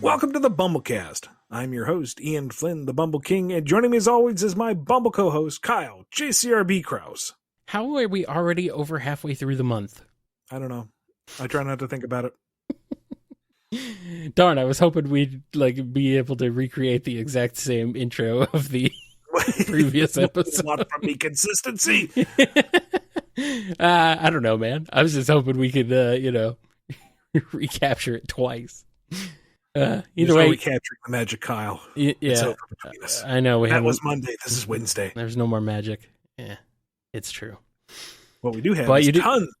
Welcome to the BumbleKast. I'm your host, Ian Flynn, the Bumble King, and joining me as always is my Bumble co-host, Kyle, JCRB Krause. How are we already over halfway through the month? I don't know. I try not to think about it. Darn, I was hoping we'd be able to recreate the exact same intro of the previous episode. A lot from me consistency. I don't know, man. I was just hoping we could, recapture it twice. Either way, recapturing the magic, Kyle. Yeah, it's over between us. I know. That was Monday. This is Wednesday. There's no more magic. Yeah, it's true. What we do have is tons.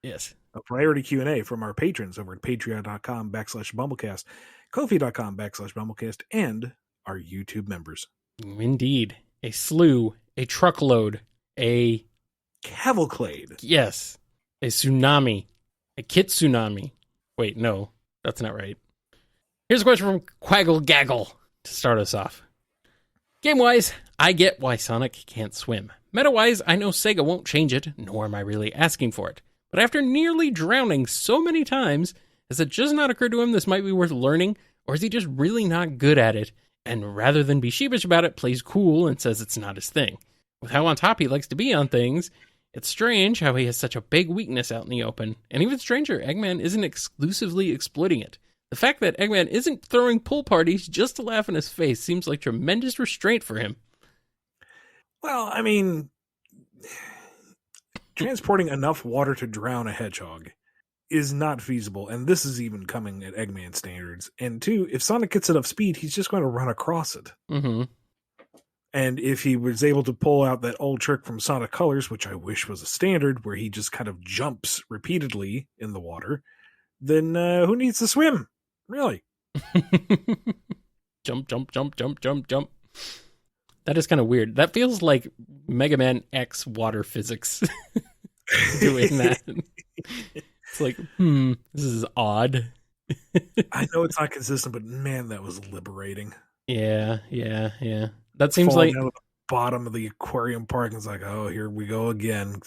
Yes. A priority Q&A from our patrons over at patreon.com/BumbleKast, Ko-fi.com/BumbleKast, and our YouTube members. Indeed. A slew, a truckload, a cavalcade. Yes. A tsunami. A kit-tsunami. Wait, no. That's not right. Here's a question from Quaggle Gaggle to start us off. Game-wise, I get why Sonic can't swim. Meta-wise, I know SEGA won't change it, nor am I really asking for it. But after nearly drowning so many times, has it just not occurred to him this might be worth learning, or is he just really not good at it, and rather than be sheepish about it, plays cool and says it's not his thing? With how on top he likes to be on things, it's strange how he has such a big weakness out in the open, and even stranger, Eggman isn't exclusively exploiting it. The fact that Eggman isn't throwing pool parties just to laugh in his face seems like tremendous restraint for him. Well, I mean, transporting enough water to drown a hedgehog is not feasible, and this is even coming at Eggman standards. And two, if Sonic gets enough speed, he's just going to run across it. Mm-hmm. And if he was able to pull out that old trick from Sonic Colors, which I wish was a standard, where he just kind of jumps repeatedly in the water, then who needs to swim? Really? Jump, jump, jump, jump, jump, jump. That is kind of weird. That feels like Mega Man X water physics doing that. It's like, this is odd. I know it's not consistent, but man, that was liberating. Yeah. That seems falling like down at the bottom of the aquarium park, and it's like, oh, here we go again.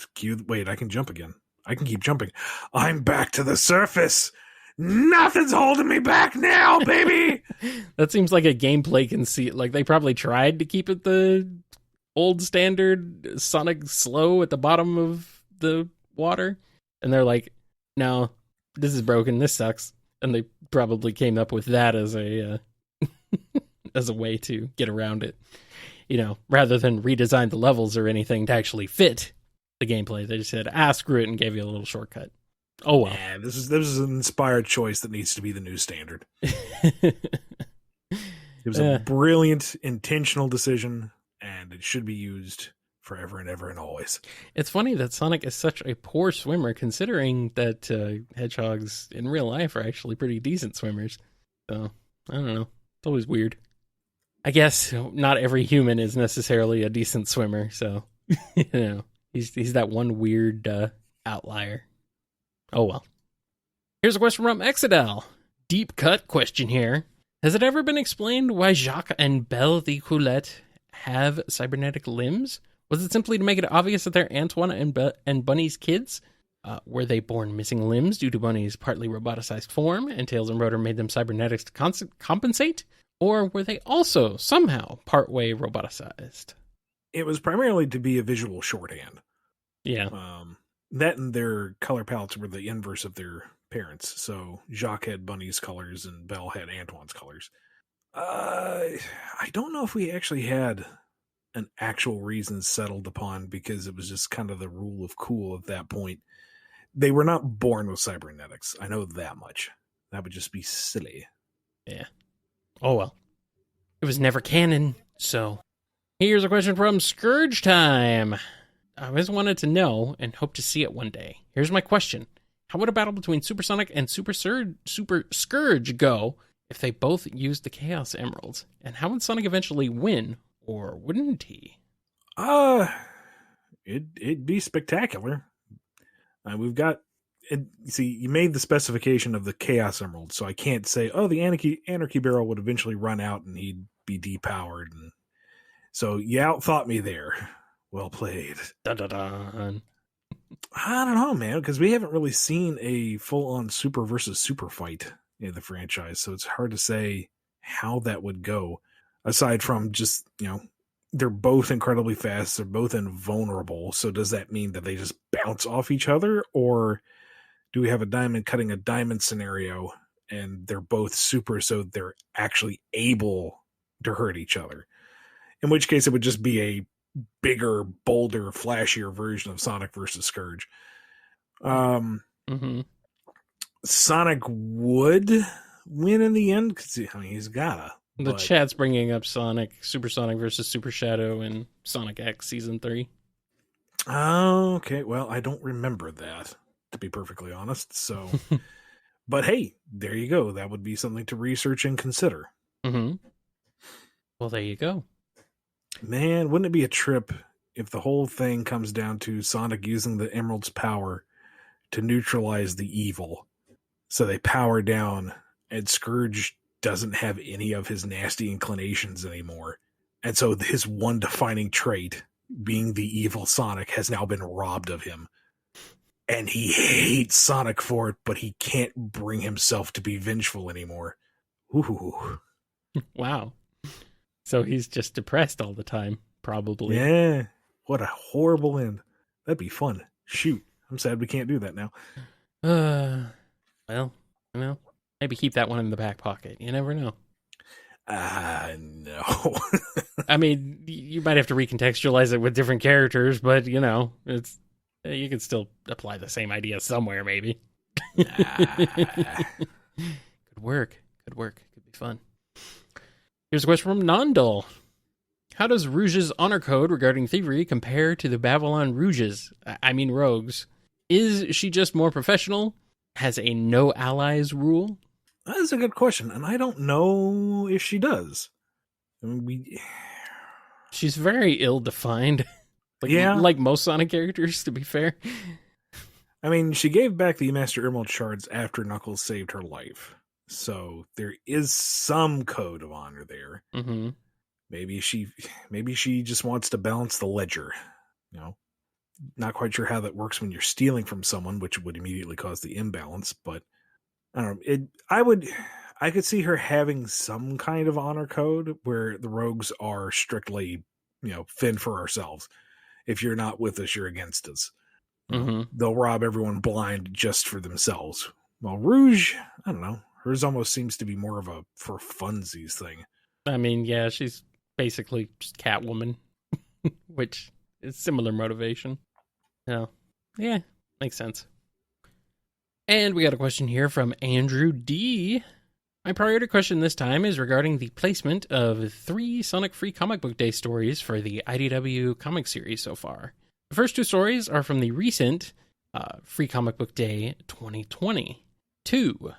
Wait, I can jump again. I can keep jumping. I'm back to the surface. Nothing's holding me back now, baby. That seems like a gameplay conceit. Like they probably tried to keep it the old standard Sonic slow at the bottom of the water, and they're like, no, this is broken. This sucks. And they probably came up with that as a as a way to get around it, rather than redesign the levels or anything to actually fit the gameplay. They just said, screw it, and gave you a little shortcut. Oh well. Yeah, this is an inspired choice that needs to be the new standard. It was a brilliant, intentional decision, and it should be used forever and ever and always. It's funny that Sonic is such a poor swimmer, considering that hedgehogs in real life are actually pretty decent swimmers. So, I don't know. It's always weird. I guess not every human is necessarily a decent swimmer, so, he's that one weird outlier. Oh well. Here's a question from Exadel. Deep cut question here. Has it ever been explained why Jacques and Belle the Coulette have cybernetic limbs? Was it simply to make it obvious that they're Antoine and Bunny's kids? Were they born missing limbs due to Bunny's partly roboticized form, and Tails and Rotor made them cybernetics to compensate? Or were they also somehow partway roboticized? It was primarily to be a visual shorthand. Yeah. That and their color palettes were the inverse of their parents. So Jacques had Bunny's colors and Belle had Antoine's colors. I don't know if we actually had an actual reason settled upon, because it was just kind of the rule of cool at that point. They were not born with cybernetics. I know that much. That would just be silly. Yeah. Oh well. It was never canon, so. Here's a question from Scourge Time. I always wanted to know and hope to see it one day. Here's my question. How would a battle between Supersonic and Super Scourge go if they both used the Chaos Emeralds? And how would Sonic eventually win, or wouldn't he? It'd be spectacular. We've got... see, you made the specification of the Chaos Emerald, so I can't say, oh, the Anarchy Barrel would eventually run out and he'd be depowered. And so you outthought me there. Well played. Dun, dun, dun. I don't know, man, because we haven't really seen a full-on super versus super fight in the franchise. So it's hard to say how that would go, aside from just, they're both incredibly fast. They're both invulnerable. So does that mean that they just bounce off each other? Or do we have a diamond cutting a diamond scenario and they're both super, so they're actually able to hurt each other? In which case it would just be a bigger, bolder, flashier version of Sonic versus Scourge. Mm-hmm. Sonic would win in the end because he's gotta. The chat's bringing up Super Sonic versus Super Shadow in Sonic X Season 3. Oh, okay. Well, I don't remember that, to be perfectly honest. So, but hey, there you go. That would be something to research and consider. Mm-hmm. Well, there you go. Man, wouldn't it be a trip if the whole thing comes down to Sonic using the Emerald's power to neutralize the evil? So they power down, and Scourge doesn't have any of his nasty inclinations anymore. And so his one defining trait, being the evil Sonic, has now been robbed of him. And he hates Sonic for it, but he can't bring himself to be vengeful anymore. Ooh. Wow. So he's just depressed all the time, probably. Yeah. What a horrible end. That'd be fun. Shoot. I'm sad we can't do that now. Well, maybe keep that one in the back pocket. You never know. No. I mean, you might have to recontextualize it with different characters, but it's you can still apply the same idea somewhere, maybe. Good work. Could be fun. Here's a question from Nondal. How does Rouge's honor code regarding thievery compare to the Babylon rogues? Is she just more professional? Has a no allies rule? That is a good question, and I don't know if she does. I mean, She's very ill-defined. Like most Sonic characters, to be fair. I mean, she gave back the Master Emerald shards after Knuckles saved her life. So there is some code of honor there. Mm-hmm. Maybe she just wants to balance the ledger. Not quite sure how that works when you're stealing from someone, which would immediately cause the imbalance. But I don't know. I could see her having some kind of honor code where the rogues are strictly, fend for ourselves. If you're not with us, you're against us. Mm-hmm. They'll rob everyone blind just for themselves. Well, Rouge, I don't know. Hers almost seems to be more of a for funsies thing. I mean, yeah, she's basically just Catwoman, which is similar motivation. Yeah, makes sense. And we got a question here from Andrew D. My priority question this time is regarding the placement of 3 Sonic Free Comic Book Day stories for the IDW comic series so far. The first 2 stories are from the recent Free Comic Book Day 2020. 2.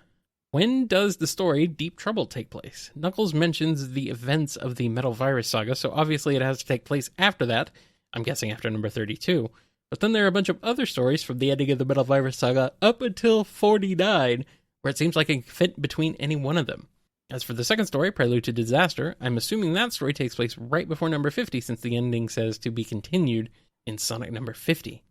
When does the story Deep Trouble take place? Knuckles mentions the events of the Metal Virus saga, so obviously it has to take place after that. I'm guessing after number 32. But then there are a bunch of other stories from the ending of the Metal Virus saga up until 49, where it seems like it can fit between any one of them. As for the second story, Prelude to Disaster, I'm assuming that story takes place right before number 50, since the ending says to be continued in Sonic number 50.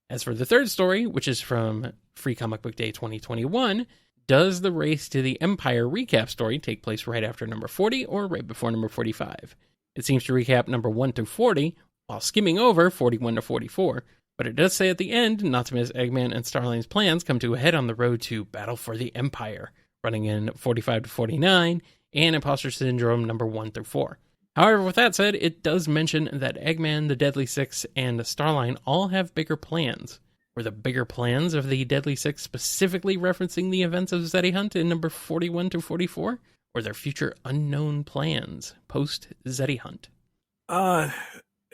As for the third story, which is from Free Comic Book Day 2021, does the Race to the Empire recap story take place right after number 40 or right before number 45? It seems to recap number 1 through 40, while skimming over 41 to 44, but it does say at the end, not to miss Eggman and Starline's plans come to a head on the road to Battle for the Empire, running in 45 to 49, and Imposter Syndrome number 1 through 4. However, with that said, it does mention that Eggman, the Deadly Six, and Starline all have bigger plans. Were the bigger plans of the Deadly Six specifically referencing the events of Zeddy Hunt in number 41 to 44? Or their future unknown plans post-Zeddy Hunt?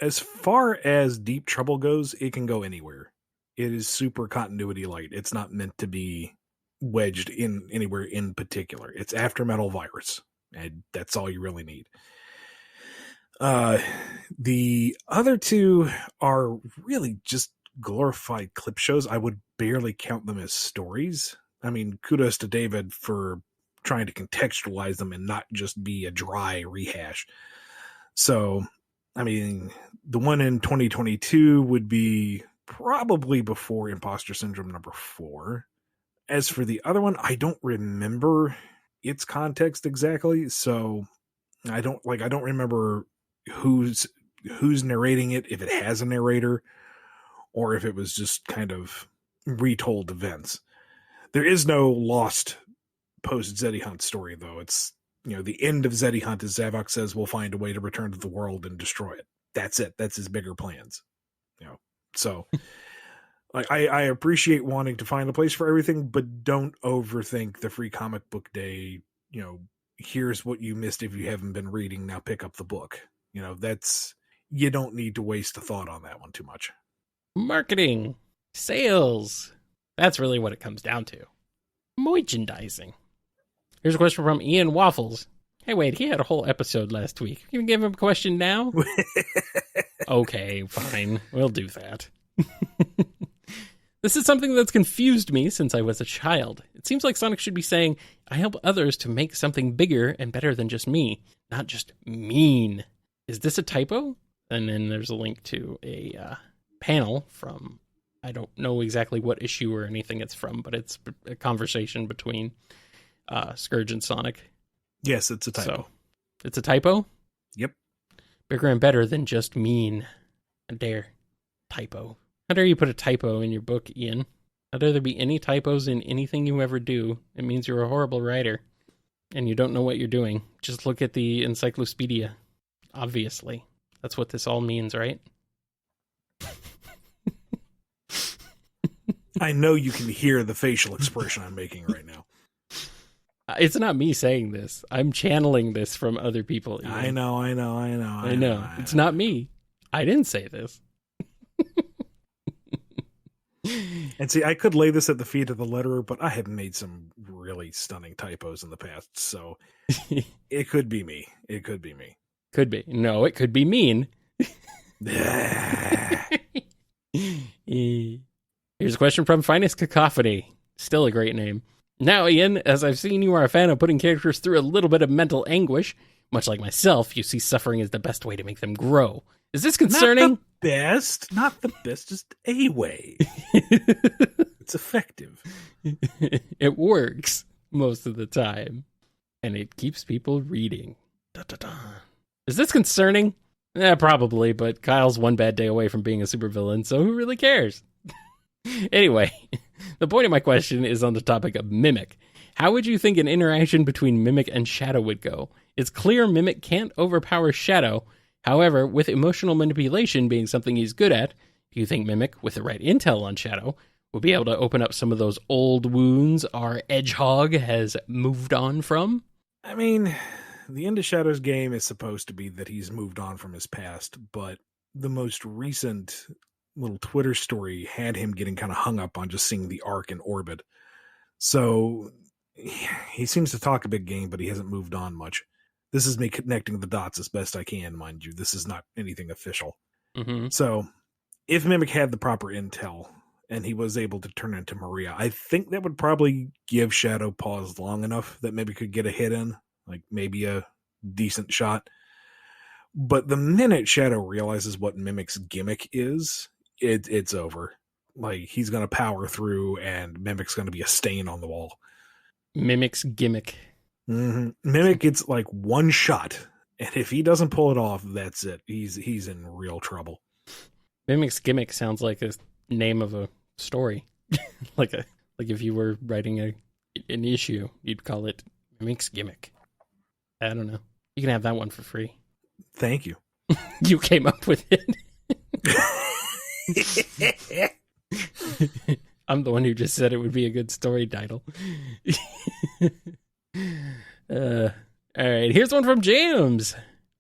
As far as Deep Trouble goes, it can go anywhere. It is super continuity light. It's not meant to be wedged in anywhere in particular. It's after Metal Virus, and that's all you really need. The other 2 are really just glorified clip shows. I would barely count them as stories. I mean, kudos to David for trying to contextualize them and not just be a dry rehash. So, I mean, the one in 2022 would be probably before Imposter Syndrome number 4. As for the other one, I don't remember its context exactly, so I don't remember who's narrating it, if it has a narrator, or if it was just kind of retold events. There is no lost post Zeddy Hunt story, though. It's, the end of Zeddy Hunt is Zavok says we'll find a way to return to the world and destroy it. That's it. That's his bigger plans. So I appreciate wanting to find a place for everything, but don't overthink the Free Comic Book Day. Here's what you missed if you haven't been reading. Now pick up the book. You don't need to waste a thought on that one too much. Marketing, sales. That's really what it comes down to. Merchandising. Here's a question from Ian Waffles. Hey, wait, he had a whole episode last week. You can give him a question now? Okay, fine. We'll do that. This is something that's confused me since I was a child. It seems like Sonic should be saying, I help others to make something bigger and better than just me, not just mean. Is this a typo? And then there's a link to a panel from, I don't know exactly what issue or anything it's from, but it's a conversation between Scourge and Sonic. Yes, it's a typo. So, it's a typo? Yep. Bigger and better than just mean. How dare. Typo. How dare you put a typo in your book, Ian? How dare there be any typos in anything you ever do? It means you're a horrible writer. And you don't know what you're doing. Just look at the encyclopedia. Obviously. That's what this all means, right? I know you can hear the facial expression I'm making right now. It's not me saying this. I'm channeling this from other people. Ian. I know. It's not me. I didn't say this. And see, I could lay this at the feet of the letterer, but I have made some really stunning typos in the past, so it could be me. Could be. No, it could be mean. Here's a question from Finest Cacophony. Still a great name. Now, Ian, as I've seen you are a fan of putting characters through a little bit of mental anguish. Much like myself, you see suffering as the best way to make them grow. Is this concerning? Not the best, just a way. It's effective. It works most of the time. And it keeps people reading. Da-da-da. Is this concerning? Probably, but Kyle's one bad day away from being a supervillain, so who really cares? Anyway, the point of my question is on the topic of Mimic. How would you think an interaction between Mimic and Shadow would go? It's clear Mimic can't overpower Shadow. However, with emotional manipulation being something he's good at, do you think Mimic, with the right intel on Shadow, will be able to open up some of those old wounds our Edgehog has moved on from? I mean, the End of Shadow's game is supposed to be that he's moved on from his past, but the most recent little Twitter story had him getting kind of hung up on just seeing the arc in orbit. So he seems to talk a big game, but he hasn't moved on much. This is me connecting the dots as best I can, mind you. This is not anything official. Mm-hmm. So if Mimic had the proper intel and he was able to turn into Maria, I think that would probably give Shadow pause long enough that maybe could get a hit in, like maybe a decent shot. But the minute Shadow realizes what Mimic's gimmick is, it's over. Like, he's going to power through and Mimic's going to be a stain on the wall. Mimic's gimmick. Mm-hmm. Mimic gets like one shot, and if he doesn't pull it off, that's it. He's in real trouble. Mimic's gimmick sounds like a name of a story. like if you were writing an issue, you'd call it Mimic's Gimmick. I don't know. You can have that one for free. Thank you. You came up with it. I'm the one who just said it would be a good story title. All right, here's one from James.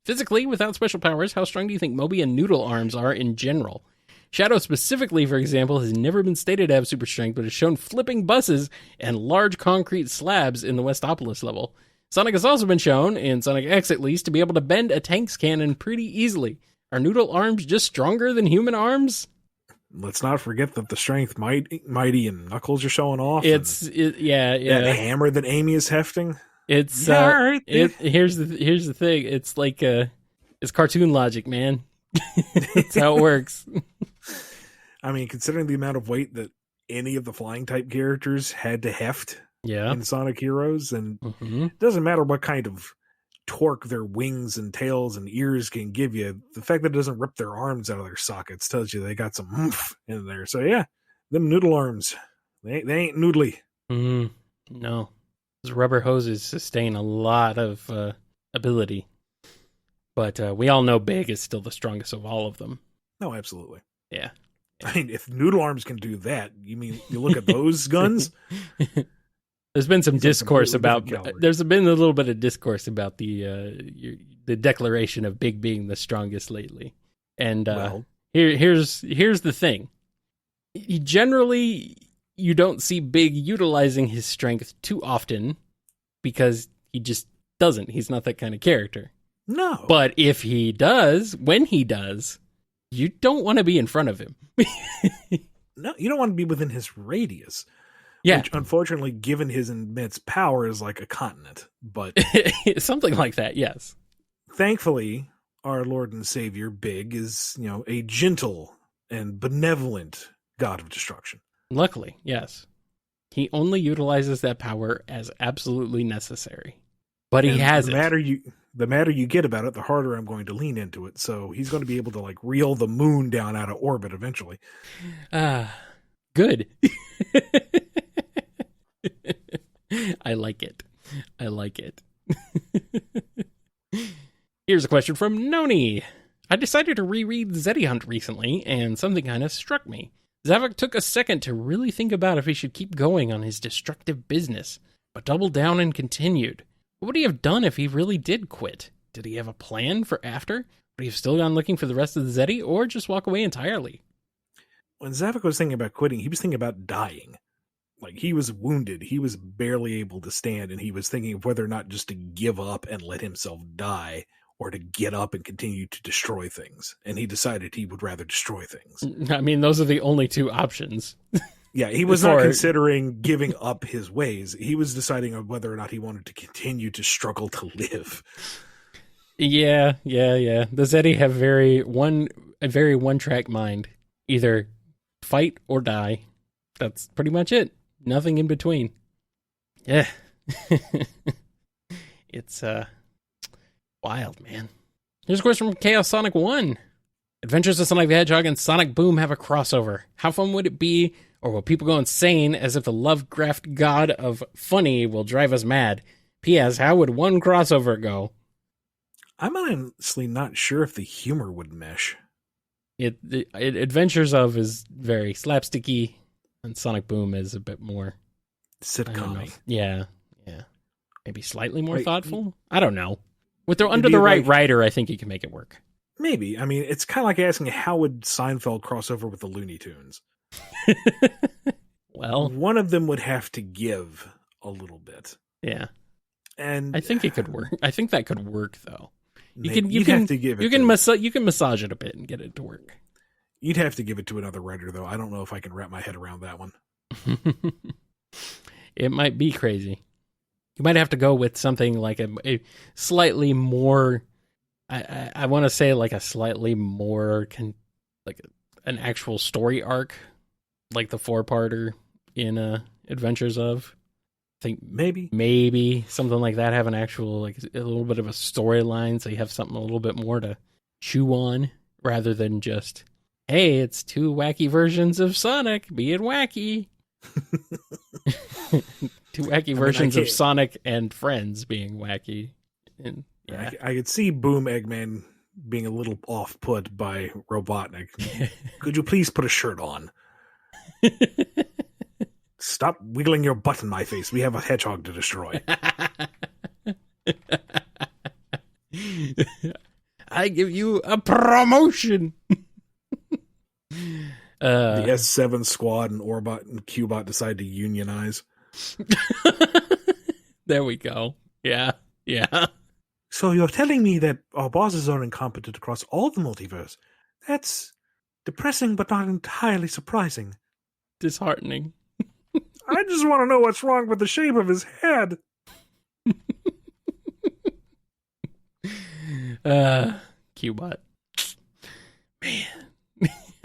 Physically, without special powers, how strong do you think Moby and Noodle arms are in general? Shadow specifically, for example, has never been stated to have super strength, but has shown flipping buses and large concrete slabs in the Westopolis level. Sonic has also been shown, in Sonic X at least, to be able to bend a tank's cannon pretty easily. Are Noodle arms just stronger than human arms? Let's not forget that the strength Mighty and Knuckles are showing off. Yeah. That hammer that Amy is hefting. It's here's the thing. It's like it's cartoon logic, man. That's how it works. I mean, considering the amount of weight that any of the flying type characters had to heft, Yeah. in Sonic Heroes, and Mm-hmm. it doesn't matter what kind of torque their wings and tails and ears can give you. The fact that it doesn't rip their arms out of their sockets tells you they got some oomph in there. So yeah, them noodle arms, they ain't noodly. No. Those rubber hoses sustain a lot of ability. But we all know Big is still the strongest of all of them. No, absolutely. Yeah. I mean, if noodle arms can do that, you mean you look at those guns? There's been some He's a discourse completely about. different caliber. There's been a little bit of discourse about the declaration of Big being the strongest lately. And Well, here's the thing. Generally, you don't see Big utilizing his strength too often because he just doesn't. He's not that kind of character. no. But if he does, when he does, you don't want to be in front of him. No, you don't want to be within his radius. Yeah. Which, unfortunately, given his immense power, is like a continent. But Something like that, yes. thankfully, our Lord and Savior, Big, is, a gentle and benevolent god of destruction. Luckily, yes. He only utilizes that power as absolutely necessary. But he And has the madder you get about it, the harder I'm going to lean into it. So he's going to be able to reel the moon down out of orbit eventually. Good. I like it. Here's a question from Noni. I decided to reread Zeddy Hunt recently, and something kind of struck me. Zavok took a second to really think about if he should keep going on his destructive business, but doubled down and continued. What would he have done if he really did quit? Did he have a plan for after? Would he have still gone looking for the rest of the Zeddy, or just walk away entirely? When Zavok was thinking about quitting, he was thinking about dying. Like, he was wounded. He was barely able to stand, and he was thinking of whether or not just to give up and let himself die, or to get up and continue to destroy things. And he decided he would rather destroy things. I mean, those are the only two options. Yeah, he was not considering giving up his ways. He was deciding on whether or not he wanted to continue to struggle to live. Yeah. The Zeddy have a very one-track mind. Either fight or die. That's pretty much it. Nothing in between. Yeah. It's wild, man. Here's a question from Chaos Sonic 1. Adventures of Sonic the Hedgehog and Sonic Boom have a crossover. How fun would it be, or will people go insane as if the Lovecraft god of funny will drive us mad? P.S. How would one crossover go? I'm honestly not sure if the humor would mesh. Adventures of is very slapsticky, and Sonic Boom is a bit more Sitcom-y. Yeah. Maybe slightly more thoughtful. I don't know. With the under It'd the be right writer, I think you can make it work. Maybe. I mean, it's kind of like asking how would Seinfeld cross over with the Looney Tunes? Well, one of them would have to give a little bit. Yeah. And I think it could work. I think that could work, though. You'd have to give it. You can massage it a bit and get it to work. You'd have to give it to another writer, though. I don't know if I can wrap my head around that one. It might be crazy. You might have to go with something like a slightly more. I want to say like a slightly more like an actual story arc, like the 4-parter in Adventures of. I think maybe something like that. Have an actual like a little bit of a storyline, so you have something a little bit more to chew on rather than just, hey, it's 2 wacky versions of Sonic being wacky. 2 wacky versions of Sonic and friends being wacky. And yeah, I could see Boom Eggman being a little off-put by Robotnik. Could you please put a shirt on? Stop wiggling your butt in my face. We have a hedgehog to destroy. I give you a promotion. The S7 squad and Orbot and Qbot decide to unionize. There we go. Yeah. So you're telling me that our bosses are incompetent across all the multiverse? That's depressing but not entirely surprising. Disheartening. I just want to know what's wrong with the shape of his head. Qbot. Man.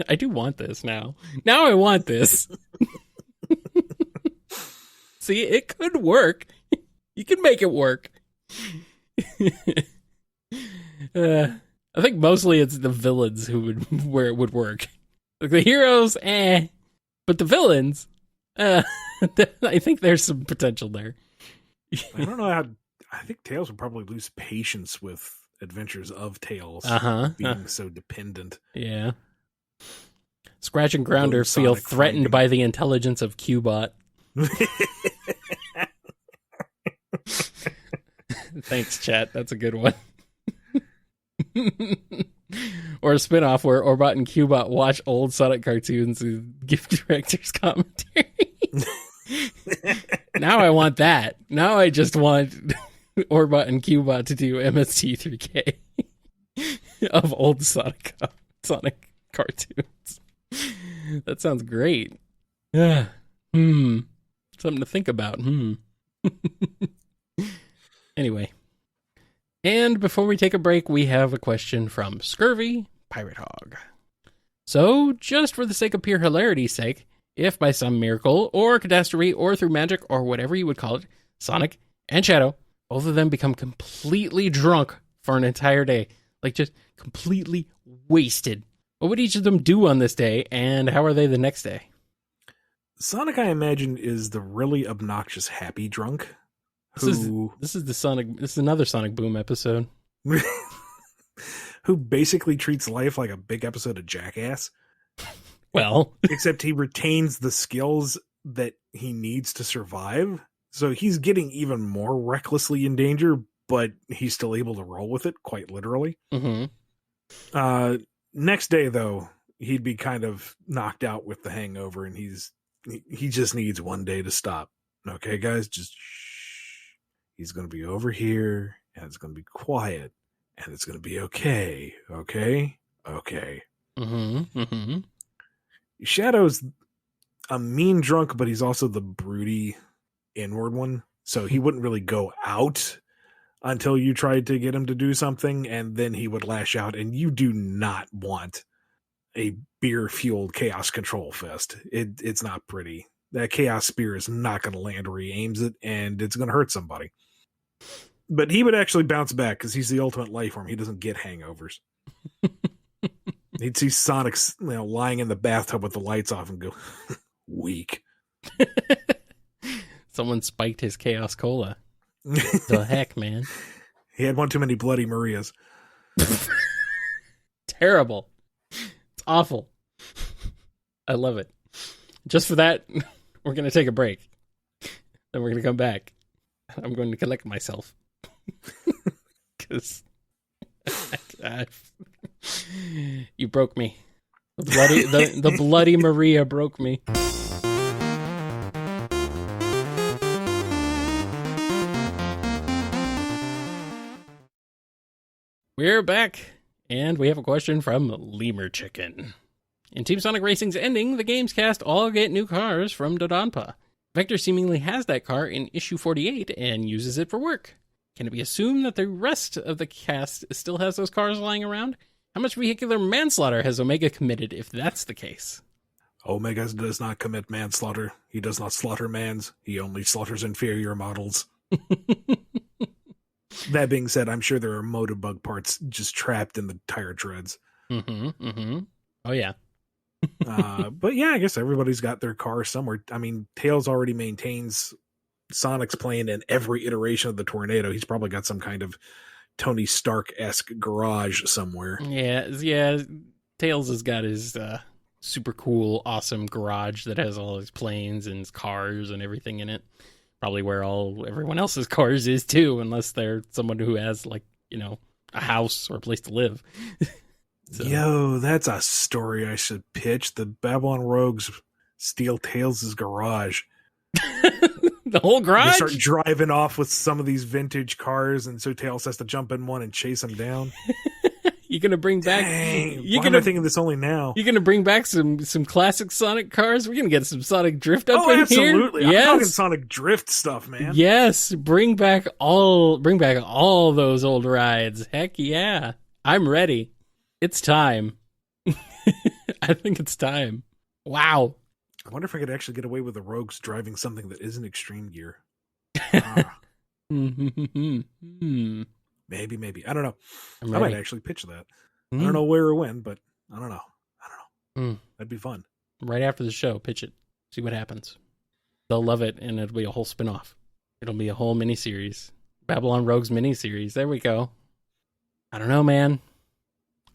I do want this now. Now I want this. See, it could work. You can make it work. I think mostly it's the villains where it would work. Like the heroes, but the villains, I think there's some potential there. I don't know how. I think Tails would probably lose patience with adventures of Tails being so dependent. Yeah. Scratch and Grounder feel threatened by the intelligence of Cubot. Thanks, chat. That's a good one. Or a spinoff where Orbot and Cubot watch old Sonic cartoons and give director's commentary. Now I want that. Now I just want Orbot and Cubot to do MST3K of old Sonic cartoons. That sounds great. Yeah. Something to think about. Anyway. And before we take a break, we have a question from Scurvy Pirate Hog. So, just for the sake of pure hilarity's sake, if by some miracle, or catastrophe, or through magic, or whatever you would call it, Sonic and Shadow, both of them become completely drunk for an entire day. Like, just completely wasted. What would each of them do on this day, and how are they the next day? Sonic, I imagine, is the really obnoxious happy drunk. This is another Sonic Boom episode. Who basically treats life like a big episode of Jackass. Well, except he retains the skills that he needs to survive. So he's getting even more recklessly in danger, but he's still able to roll with it, quite literally. Mm-hmm. Next day, though, he'd be kind of knocked out with the hangover, and he just needs one day to stop. Okay, guys, just shh. He's going to be over here, and it's going to be quiet, and it's going to be okay. Okay? Okay. Mm-hmm. Mm-hmm. Shadow's a mean drunk, but he's also the broody inward one. So he wouldn't really go out until you tried to get him to do something, and then he would lash out, and you do not want a beer-fueled chaos control fest. It's not pretty. That chaos spear is not going to land where he aims it, and it's going to hurt somebody. But he would actually bounce back because he's the ultimate life form. He doesn't get hangovers. He'd see Sonic, lying in the bathtub with the lights off and go, weak. Someone spiked his Chaos Cola. The heck, man. He had one too many Bloody Marias. Terrible. It's awful. I love it. Just for that, we're going to take a break. Then we're going to come back. I'm going to collect myself. Because you broke me. The Bloody Maria broke me. We're back, and we have a question from Lemur Chicken. In Team Sonic Racing's ending, the game's cast all get new cars from Dodonpa. Vector seemingly has that car in issue 48 and uses it for work. Can it be assumed that the rest of the cast still has those cars lying around? How much vehicular manslaughter has Omega committed if that's the case? Omega does not commit manslaughter. He does not slaughter mans. He only slaughters inferior models. That being said, I'm sure there are motorbug parts just trapped in the tire treads. Mm-hmm. Mm-hmm. Oh, yeah. But yeah, I guess everybody's got their car somewhere. I mean, Tails already maintains Sonic's plane in every iteration of the Tornado. He's probably got some kind of Tony Stark-esque garage somewhere. Yeah. Tails has got his super cool, awesome garage that has all his planes and his cars and everything in it. Probably where everyone else's cars is too, unless they're someone who has a house or a place to live. So. Yo, that's a story I should pitch. The Babylon Rogues steal Tails' garage. The whole garage? They start driving off with some of these vintage cars, and so Tails has to jump in one and chase them down. You gonna bring back? Why am I thinking this only now? You gonna bring back some classic Sonic cars? We're gonna get some Sonic Drift up in here. Absolutely! I'm talking Sonic Drift stuff, man. Yes, bring back all those old rides. Heck yeah, I'm ready. It's time. I think it's time. Wow. I wonder if I could actually get away with the rogues driving something that isn't extreme gear. Ah, maybe. I don't know. I might actually pitch that. I don't know where or when, but I don't know. That'd be fun. Right after the show, pitch it. See what happens. They'll love it, and it'll be a whole spinoff. It'll be a whole miniseries. Babylon Rogues miniseries. There we go. I don't know, man.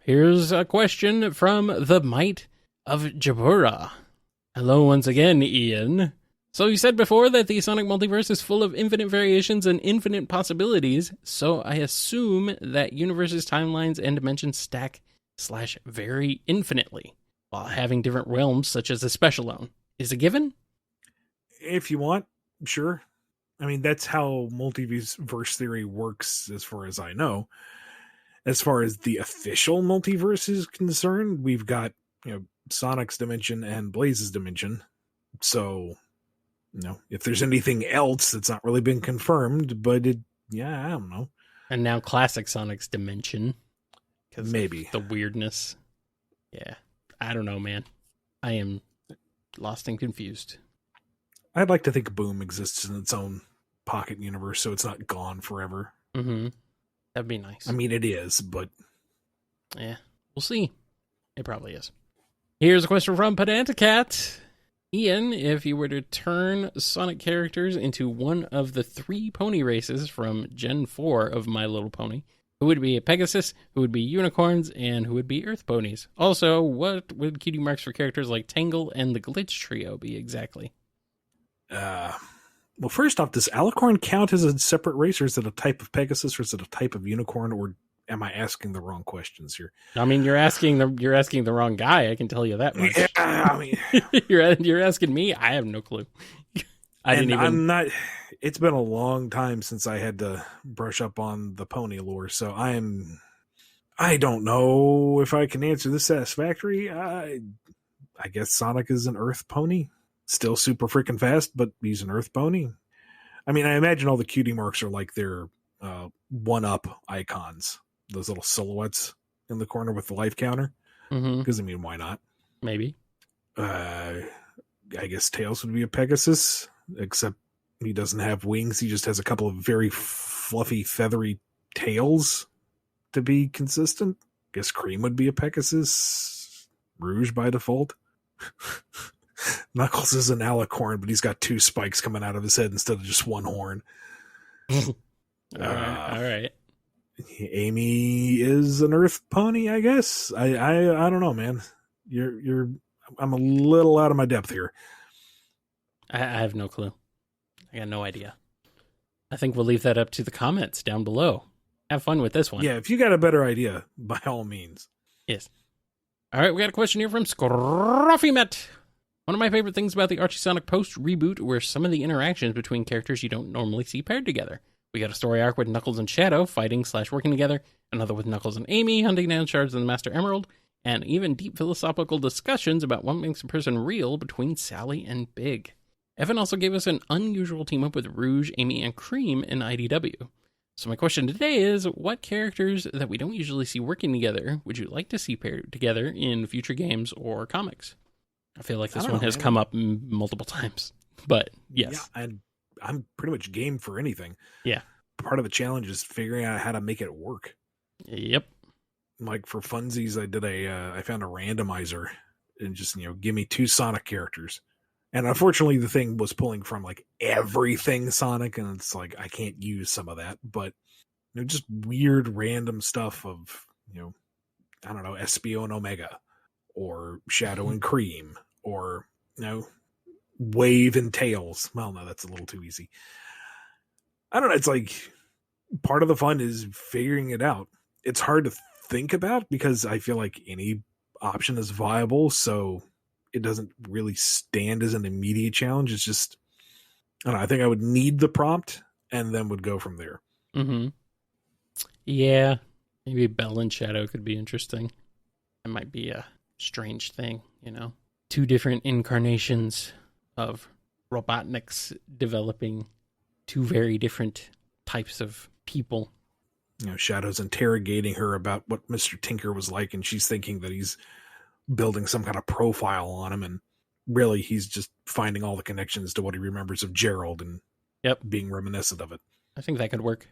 Here's a question from the Might of Jabura. Hello once again, Ian. So you said before that the Sonic multiverse is full of infinite variations and infinite possibilities, so I assume that universes, timelines, and dimensions stack/vary infinitely, while having different realms such as the Special Zone. Is a given? If you want, sure. I mean, that's how multiverse theory works as far as I know. As far as the official multiverse is concerned, we've got, Sonic's dimension and Blaze's dimension. So, if there's anything else that's not really been confirmed, but I don't know. And now classic Sonic's dimension. Maybe. The weirdness. Yeah. I don't know, man. I am lost and confused. I'd like to think Boom exists in its own pocket universe, so it's not gone forever. Mm-hmm. That'd be nice. I mean, it is, but... Yeah, we'll see. It probably is. Here's a question from Pedanticat. Ian, if you were to turn Sonic characters into one of the 3 pony races from Gen 4 of My Little Pony, who would be a Pegasus, who would be unicorns, and who would be Earth ponies? Also, what would cutie marks for characters like Tangle and the Glitch Trio be exactly? Well, first off, does Alicorn count as a separate race, or is it a type of Pegasus, or is it a type of unicorn, or am I asking the wrong questions here? I mean, you're asking the wrong guy. I can tell you that much. Yeah, I mean, you're asking me. I have no clue. I'm not. It's been a long time since I had to brush up on the pony lore, so I don't know if I can answer this satisfactorily. I guess Sonic is an Earth pony. Still super freaking fast, but he's an Earth pony. I mean, I imagine all the cutie marks are like their one-up icons. Those little silhouettes in the corner with the life counter. Because, I mean, why not? Maybe. I guess Tails would be a Pegasus, except he doesn't have wings. He just has a couple of very fluffy, feathery tails to be consistent. I guess Cream would be a Pegasus. Rouge by default. Knuckles is an Alicorn, but he's got 2 spikes coming out of his head instead of just 1 horn. All right. Amy is an Earth pony, I guess. I don't know, man. I'm a little out of my depth here. I have no clue. I got no idea. I think we'll leave that up to the comments down below. Have fun with this one. Yeah, if you got a better idea, by all means. Yes. All right, we got a question here from Scruffy-Met. One of my favorite things about the Archie Sonic Post reboot were some of the interactions between characters you don't normally see paired together. We got a story arc with Knuckles and Shadow fighting/working together, another with Knuckles and Amy hunting down shards of the Master Emerald, and even deep philosophical discussions about what makes a person real between Sally and Big. Evan also gave us an unusual team-up with Rouge, Amy, and Cream in IDW. So my question today is, what characters that we don't usually see working together would you like to see paired together in future games or comics? I feel like this one has come up multiple times, but yes. Yeah, I'm pretty much game for anything. Yeah. Part of the challenge is figuring out how to make it work. Yep. Like for funsies, I found a randomizer and just, give me 2 Sonic characters. And unfortunately, the thing was pulling from like everything Sonic, and it's like, I can't use some of that, but just weird random stuff of, I don't know, Espio and Omega, or Shadow and Cream, or, Wave and Tails. Well, no, that's a little too easy. I don't know. It's like part of the fun is figuring it out. It's hard to think about because I feel like any option is viable. So it doesn't really stand as an immediate challenge. It's just, I don't know, I think I would need the prompt and then would go from there. Mm-hmm. Yeah. Maybe Bell and Shadow could be interesting. It might be a strange thing, 2 different incarnations of Robotniks developing 2 very different types of people. Shadow's interrogating her about what Mr. Tinker was like, and she's thinking that he's building some kind of profile on him, and really he's just finding all the connections to what he remembers of Gerald and being reminiscent of it. I think that could work.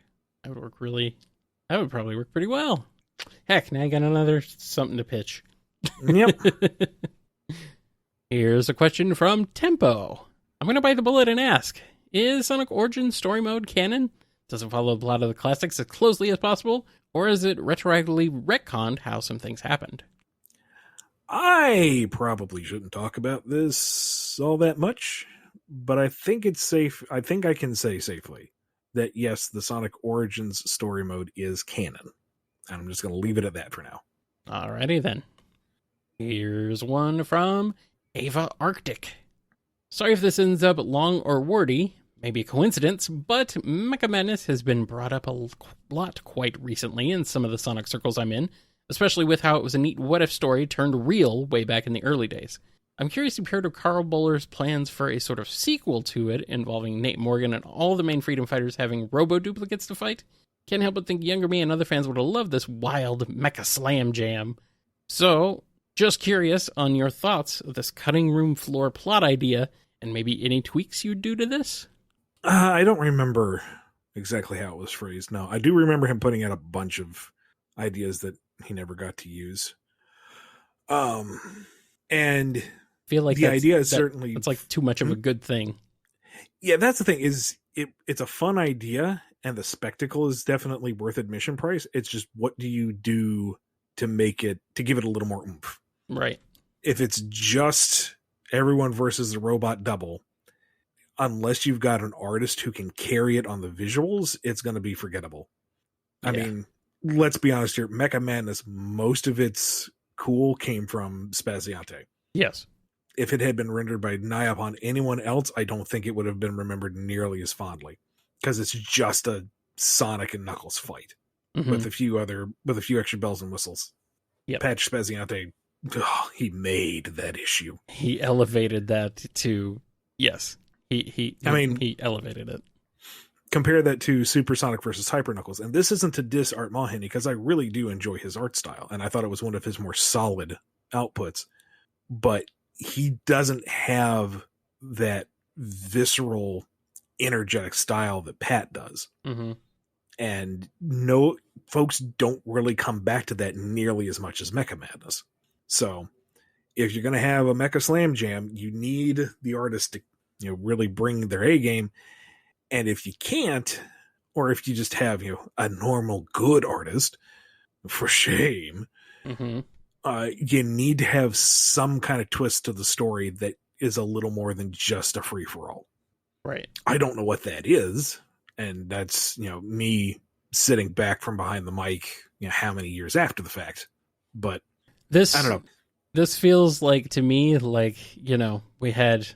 That would probably work pretty well. Heck, now I got another something to pitch. Yep. Here's a question from Tempo. I'm going to bite the bullet and ask, is Sonic Origins story mode canon? Does it follow the plot of the classics as closely as possible? Or is it retroactively retconned how some things happened? I probably shouldn't talk about this all that much, but I think it's safe. I think I can say safely that yes, the Sonic Origins story mode is canon. And I'm just going to leave it at that for now. Alrighty then. Here's one from Ava Arctic. Sorry if this ends up long or wordy, maybe a coincidence, but Mecha Madness has been brought up a lot quite recently in some of the Sonic circles I'm in, especially with how it was a neat what-if story turned real way back in the early days. I'm curious to hear Carl Bowler's plans for a sort of sequel to it involving Nate Morgan and all the main Freedom Fighters having robo-duplicates to fight. Can't help but think younger me and other fans would have loved this wild Mecha Slam Jam. So, just curious on your thoughts of this cutting room floor plot idea and maybe any tweaks you'd do to this? I don't remember exactly how it was phrased. No, I do remember him putting out a bunch of ideas that he never got to use. And I feel like the idea is certainly... It's like too much of a good thing. Yeah, that's the thing, is it's a fun idea, and the spectacle is definitely worth admission price. It's just, what do you do to give it a little more oomph? Right. If it's just everyone versus the robot double, unless you've got an artist who can carry it on the visuals, it's going to be forgettable. I mean, let's be honest here. Mecha Madness, most of its cool came from Spaziante. Yes. If it had been rendered by nigh upon anyone else, I don't think it would have been remembered nearly as fondly, because it's just a Sonic and Knuckles fight with a few extra bells and whistles. Yep. Patch Spaziante, he made that issue. He elevated that to yes. He elevated it. Compare that to Super Sonic versus Hyper Knuckles, and this isn't to diss Art Mahoney, because I really do enjoy his art style, and I thought it was one of his more solid outputs. But he doesn't have that visceral, energetic style that Pat does. Mm-hmm. And no, folks don't really come back to that nearly as much as Mecha Madness. So if you're going to have a Mecha Slam Jam, you need the artist to really bring their A game. And if you can't, or if you just have a normal good artist, for shame, you need to have some kind of twist to the story that is a little more than just a free-for-all. Right. I don't know what that is, and that's me sitting back from behind the mic how many years after the fact. But this, I don't know. This feels like, to me, like we had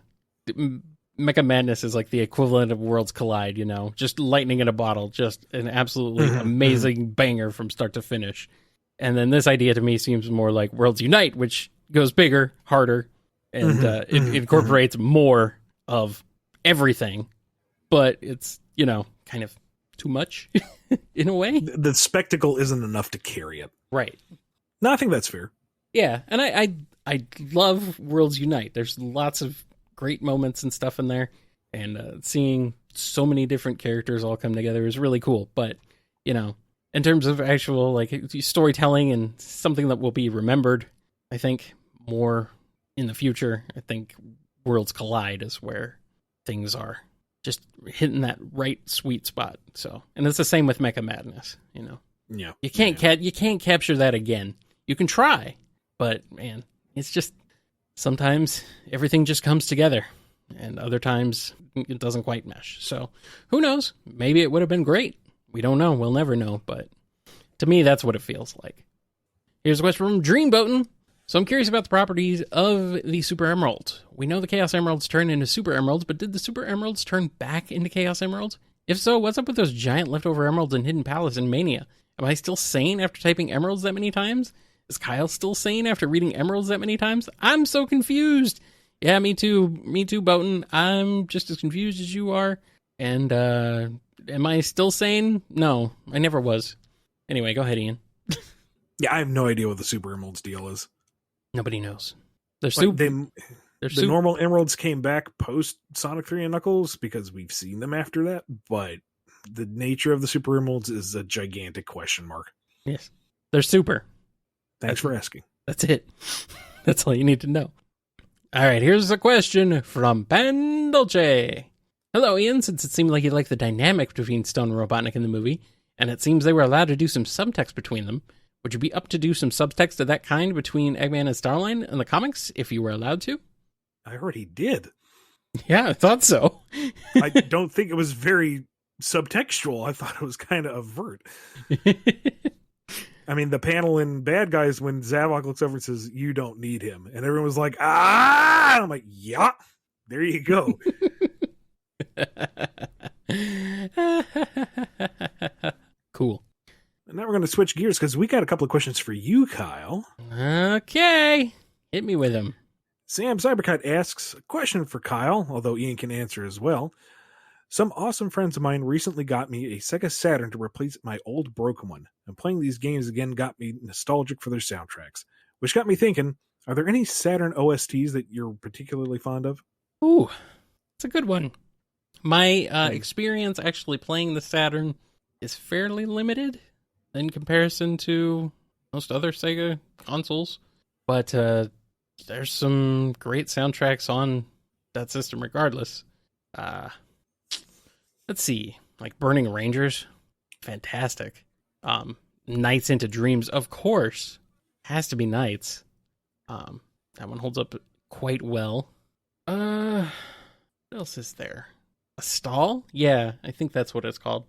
Mecha Madness is like the equivalent of Worlds Collide, just lightning in a bottle, just an absolutely amazing banger from start to finish. And then this idea to me seems more like Worlds Unite, which goes bigger, harder, and it incorporates more of everything, but it's, kind of too much in a way. The spectacle isn't enough to carry it. Right. No, I think that's fair. Yeah, and I love Worlds Unite. There's lots of great moments and stuff in there, and seeing so many different characters all come together is really cool. But, in terms of actual storytelling and something that will be remembered, I think more in the future, I think Worlds Collide is where things are just hitting that right sweet spot. So, and it's the same with Mecha Madness, Yeah. You can't capture that again. You can try, but man, it's just sometimes everything just comes together, and other times it doesn't quite mesh. So, who knows? Maybe it would have been great. We don't know. We'll never know. But to me, that's what it feels like. Here's a question from Dreamboatin'. So I'm curious about the properties of the Super Emerald. We know the Chaos Emeralds turn into Super Emeralds, but did the Super Emeralds turn back into Chaos Emeralds? If so, what's up with those giant leftover emeralds in Hidden Palace and Mania? Am I still sane after typing emeralds that many times? Is Kyle still sane after reading emeralds that many times? I'm so confused. Yeah, me too. Me too, Boatin'. I'm just as confused as you are. And, am I still sane? No, I never was. Anyway, go ahead, Ian. Yeah, I have no idea what the Super Emeralds deal is. Nobody knows. The normal emeralds came back post Sonic 3 and Knuckles because we've seen them after that, but the nature of the super emeralds is a gigantic question mark. Yes. They're super. Thanks for asking. That's it. That's all you need to know. All right, here's a question from Pendleche. Hello, Ian. Since it seemed like you liked the dynamic between Stone and Robotnik in the movie, and it seems they were allowed to do some subtext between them, would you be up to do some subtext of that kind between Eggman and Starline in the comics if you were allowed to? I already did. Yeah, I thought so. I don't think it was very subtextual. I thought it was kind of overt. I mean, the panel in Bad Guys when Zavok looks over and says, "You don't need him," and everyone was like, "Ah!" And I'm like, "Yeah, there you go." Cool. And now we're going to switch gears because we got a couple of questions for you, Kyle. Okay, hit me with them. Sam Cybercut asks a question for Kyle, although Ian can answer as well. Some awesome friends of mine recently got me a Sega Saturn to replace my old broken one, and playing these games again got me nostalgic for their soundtracks, which got me thinking, are there any Saturn OSTs that you're particularly fond of? Ooh, that's a good one. My experience actually playing the Saturn is fairly limited in comparison to most other Sega consoles, but there's some great soundtracks on that system regardless. Let's see, like Burning Rangers, fantastic. Nights into Dreams, of course, has to be Nights. That one holds up quite well. What else is there? A Stall? Yeah, I think that's what it's called.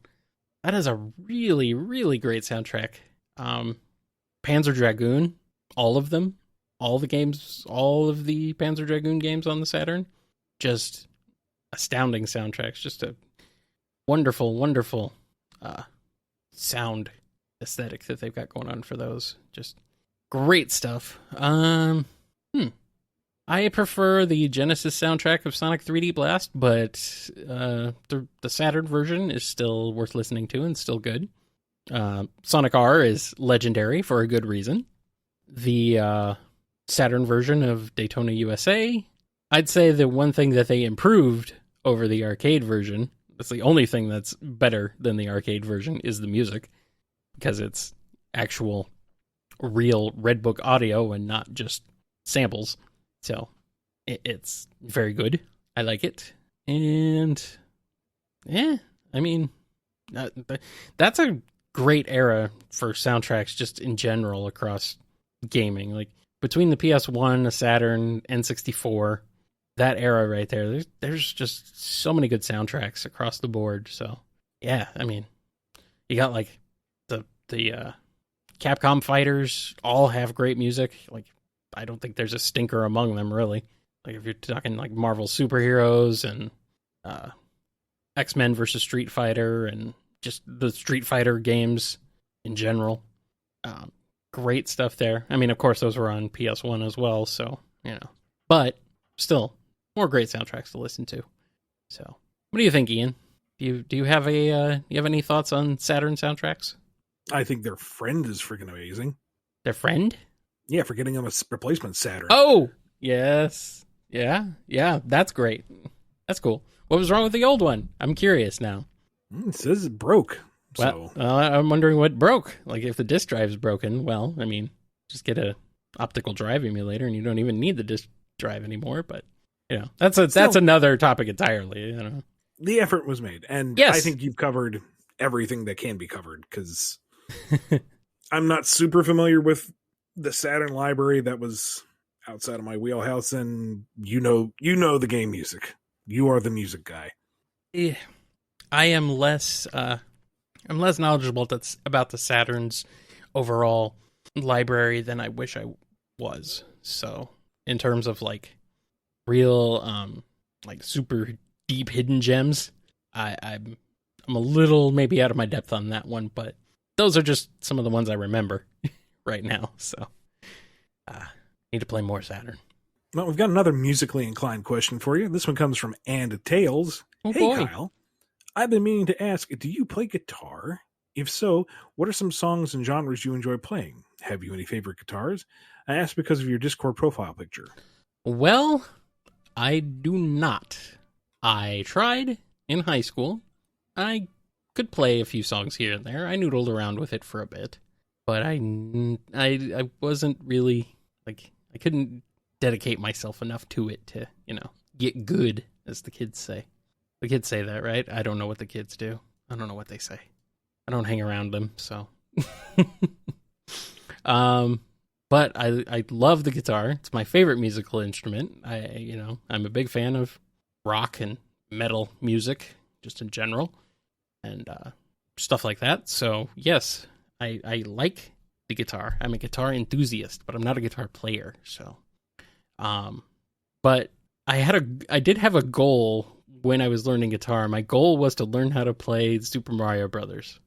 That is a really, really great soundtrack. Panzer Dragoon, all of them. All the games, all of the Panzer Dragoon games on the Saturn. Just astounding soundtracks. Just a wonderful, wonderful sound aesthetic that they've got going on for those. Just great stuff. I prefer the Genesis soundtrack of Sonic 3D Blast, but the Saturn version is still worth listening to and still good. Sonic R is legendary for a good reason. The Saturn version of Daytona USA, I'd say the one thing that they improved over the arcade version, that's the only thing that's better than the arcade version, is the music, because it's actual real Red Book audio and not just samples. So it's very good. I like it. And yeah, I mean, that's a great era for soundtracks just in general across gaming. Like between the PS1, the Saturn, N64, that era right there, there's just so many good soundtracks across the board. So yeah, I mean, you got like the Capcom fighters all have great music. Like I don't think there's a stinker among them really. Like if you're talking like Marvel superheroes and X-Men versus Street Fighter and just the Street Fighter games in general. Great stuff there. I mean, of course, those were on PS1 as well, so, you know. But still, more great soundtracks to listen to. So, what do you think, Ian? Do you have any thoughts on Saturn soundtracks? I think their friend is freaking amazing. Their friend? Yeah, for getting them a replacement Saturn. Oh, yes. Yeah, that's great. That's cool. What was wrong with the old one? I'm curious now. It says it broke. Well, So I'm wondering what broke. Like, if the disk drive's broken, well, I mean, just get a optical drive emulator and you don't even need the disk drive anymore. But, you know, that's another topic entirely, you know. The effort was made. And yes. I think you've covered everything that can be covered because I'm not super familiar with the Saturn library. That was outside of my wheelhouse. And you know the game music. You are the music guy. Yeah. I am less knowledgeable about the Saturn's overall library than I wish I was. So, in terms of like real, like super deep hidden gems, I'm a little maybe out of my depth on that one. But those are just some of the ones I remember right now. So, need to play more Saturn. Well, we've got another musically inclined question for you. This one comes from And Tails. Oh, hey, boy. Kyle. I've been meaning to ask, do you play guitar? If so, what are some songs and genres you enjoy playing? Have you any favorite guitars? I ask because of your Discord profile picture. Well, I do not. I tried in high school. I could play a few songs here and there. I noodled around with it for a bit, but I wasn't really like I couldn't dedicate myself enough to it to, get good, as the kids say. The kids say that, right? I don't know what the kids do. I don't know what they say. I don't hang around them, so. But I love the guitar. It's my favorite musical instrument. I'm a big fan of rock and metal music, just in general, and stuff like that. So yes, I like the guitar. I'm a guitar enthusiast, but I'm not a guitar player. So, but I did have a goal when I was learning guitar. My goal was to learn how to play Super Mario Brothers.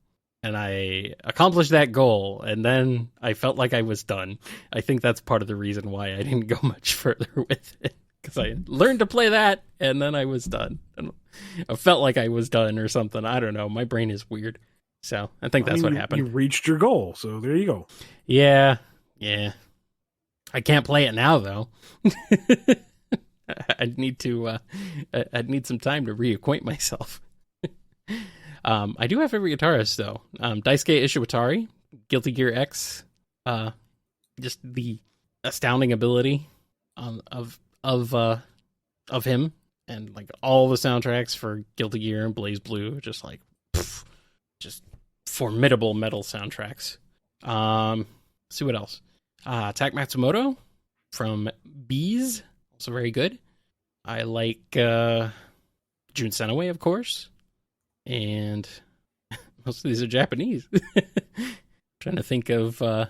And I accomplished that goal, and then I felt like I was done. I think that's part of the reason why I didn't go much further with it, because I learned to play that, and then I was done. I felt like I was done or something. I don't know. My brain is weird. So I think that's what happened. You reached your goal, so there you go. Yeah. I can't play it now, though. I'd need some time to reacquaint myself. I do have favorite guitarists, though. Daisuke Ishiwatari, Guilty Gear X. Just the astounding ability of him, and like all the soundtracks for Guilty Gear and Blaze Blue, just formidable metal soundtracks. Let's see what else. Tak Matsumoto from Bees, also very good. I like Jun Senoway, of course. And most of these are Japanese. Trying to think of if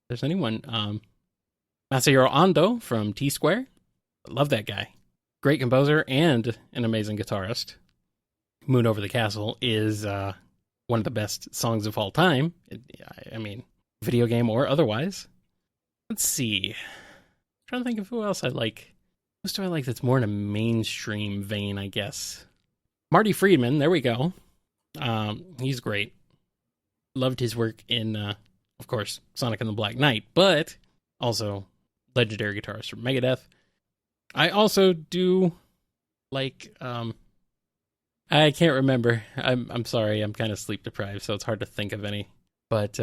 there's anyone. Masahiro Ando from T-Square. Love that guy. Great composer and an amazing guitarist. Moon Over the Castle is one of the best songs of all time. I mean, video game or otherwise. Let's see. I'm trying to think of who else I like. Who do I like that's more in a mainstream vein, I guess? Marty Friedman, there we go. He's great. Loved his work in, of course, Sonic and the Black Knight, but also legendary guitarist from Megadeth. I also do like, I can't remember. I'm sorry, I'm kind of sleep deprived, so it's hard to think of any. But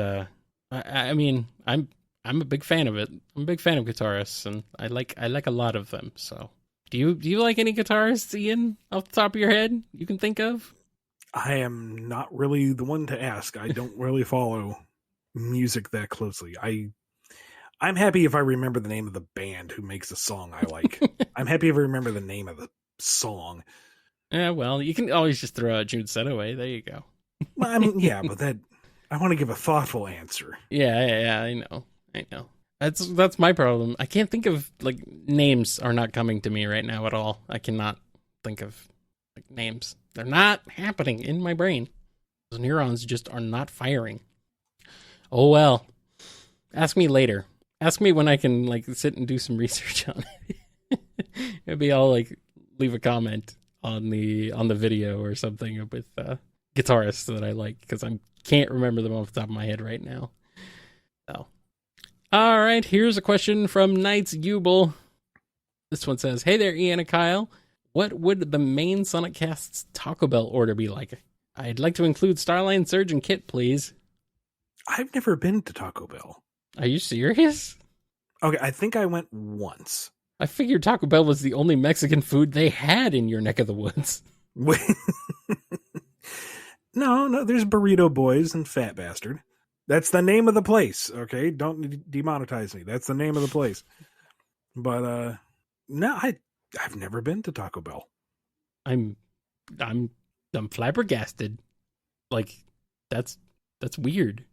I mean, I'm a big fan of it. I'm a big fan of guitarists, and I like a lot of them. So, do you like any guitarists, Ian, off the top of your head you can think of? I am not really the one to ask. I don't really follow music that closely. I'm happy if I remember the name of the band who makes a song I like. I'm happy if I remember the name of the song. Yeah, well, you can always just throw out Jun Senoway. There you go. Well, I mean, yeah, but I want to give a thoughtful answer. Yeah, I know. That's my problem. I can't think of, like, names are not coming to me right now at all. I cannot think of, like, names. They're not happening in my brain. Those neurons just are not firing. Oh, well. Ask me later. Ask me when I can, like, sit and do some research on it. Maybe I'll, like, leave a comment on the video or something with guitarists that I like, because I can't remember them off the top of my head right now. So, all right, here's a question from Knights Jubel. This one says, "Hey there, Ian and Kyle. What would the main Sonic Cast's Taco Bell order be like? I'd like to include Starline Surge and Kit, please." I've never been to Taco Bell. Are you serious? Okay, I think I went once. I figured Taco Bell was the only Mexican food they had in your neck of the woods. No, there's Burrito Boys and Fat Bastard. That's the name of the place, okay? Don't demonetize me. That's the name of the place. But, no, I've never been to Taco Bell. I'm flabbergasted. Like, that's weird.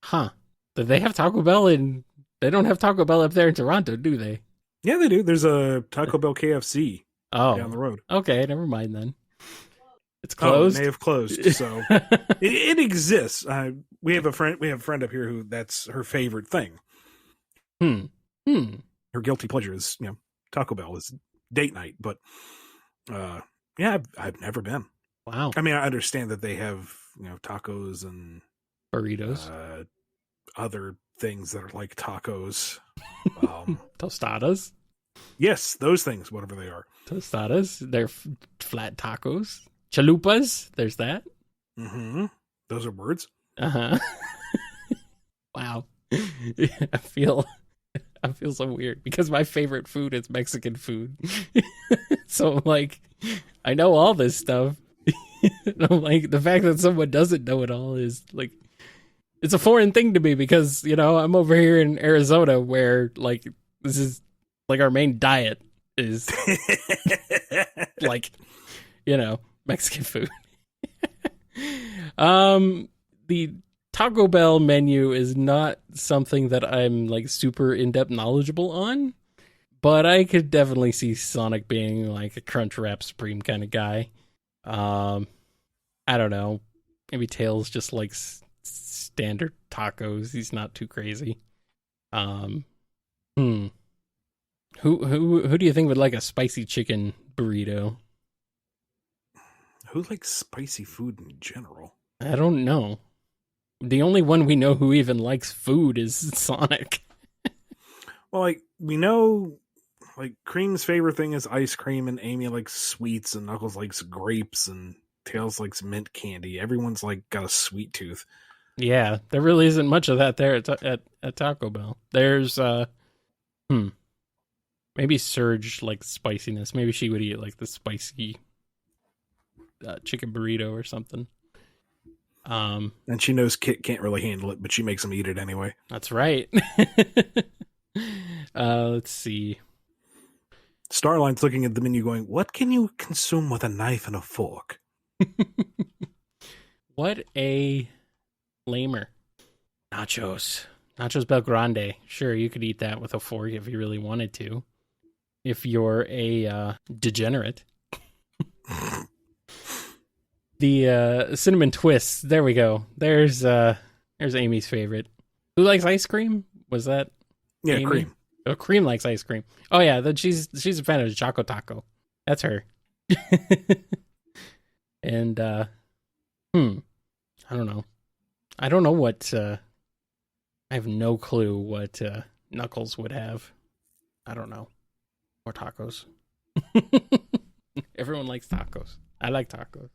Huh. Do they have Taco Bell they don't have Taco Bell up there in Toronto, do they? Yeah, they do. There's a Taco Bell KFC down the road. Okay, never mind then. It's closed. Oh, it may have closed. So it exists. We have a friend up here who that's her favorite thing. Her guilty pleasure is, Taco Bell is date night, but yeah, I've never been. Wow. I mean, I understand that they have, tacos and burritos, other things that are like tacos. Tostadas. Yes, those things, whatever they are. Tostadas. They're flat tacos. Chalupas. There's that. Mm-hmm. Those are words. Uh-huh. Wow. I feel so weird because my favorite food is Mexican food. So like I know all this stuff. I'm like, the fact that someone doesn't know it all is like, it's a foreign thing to me because, I'm over here in Arizona where like this is like our main diet is like, Mexican food. The Taco Bell menu is not something that I'm like super in-depth knowledgeable on, but I could definitely see Sonic being like a Crunchwrap Supreme kind of guy. I don't know. Maybe Tails just likes standard tacos. He's not too crazy. Who do you think would like a spicy chicken burrito? Who likes spicy food in general? I don't know. The only one we know who even likes food is Sonic. Well, like, we know, like, Cream's favorite thing is ice cream, and Amy likes sweets, and Knuckles likes grapes, and Tails likes mint candy. Everyone's, like, got a sweet tooth. Yeah, there really isn't much of that there at Taco Bell. There's, maybe Surge likes spiciness. Maybe she would eat, like, the spicy chicken burrito or something. And she knows Kit can't really handle it, but she makes him eat it anyway. That's right. Let's see. Starline's looking at the menu going, what can you consume with a knife and a fork? What a lamer. Nachos. Nachos Bel Grande. Sure, you could eat that with a fork if you really wanted to. If you're a degenerate. The cinnamon twists. There we go. There's Amy's favorite. Who likes ice cream? Was that Amy? Cream. Oh, Cream likes ice cream. Oh yeah, then she's a fan of Choco Taco. That's her. And I don't know. I don't know what I have no clue what Knuckles would have. I don't know. More tacos. Everyone likes tacos. I like tacos.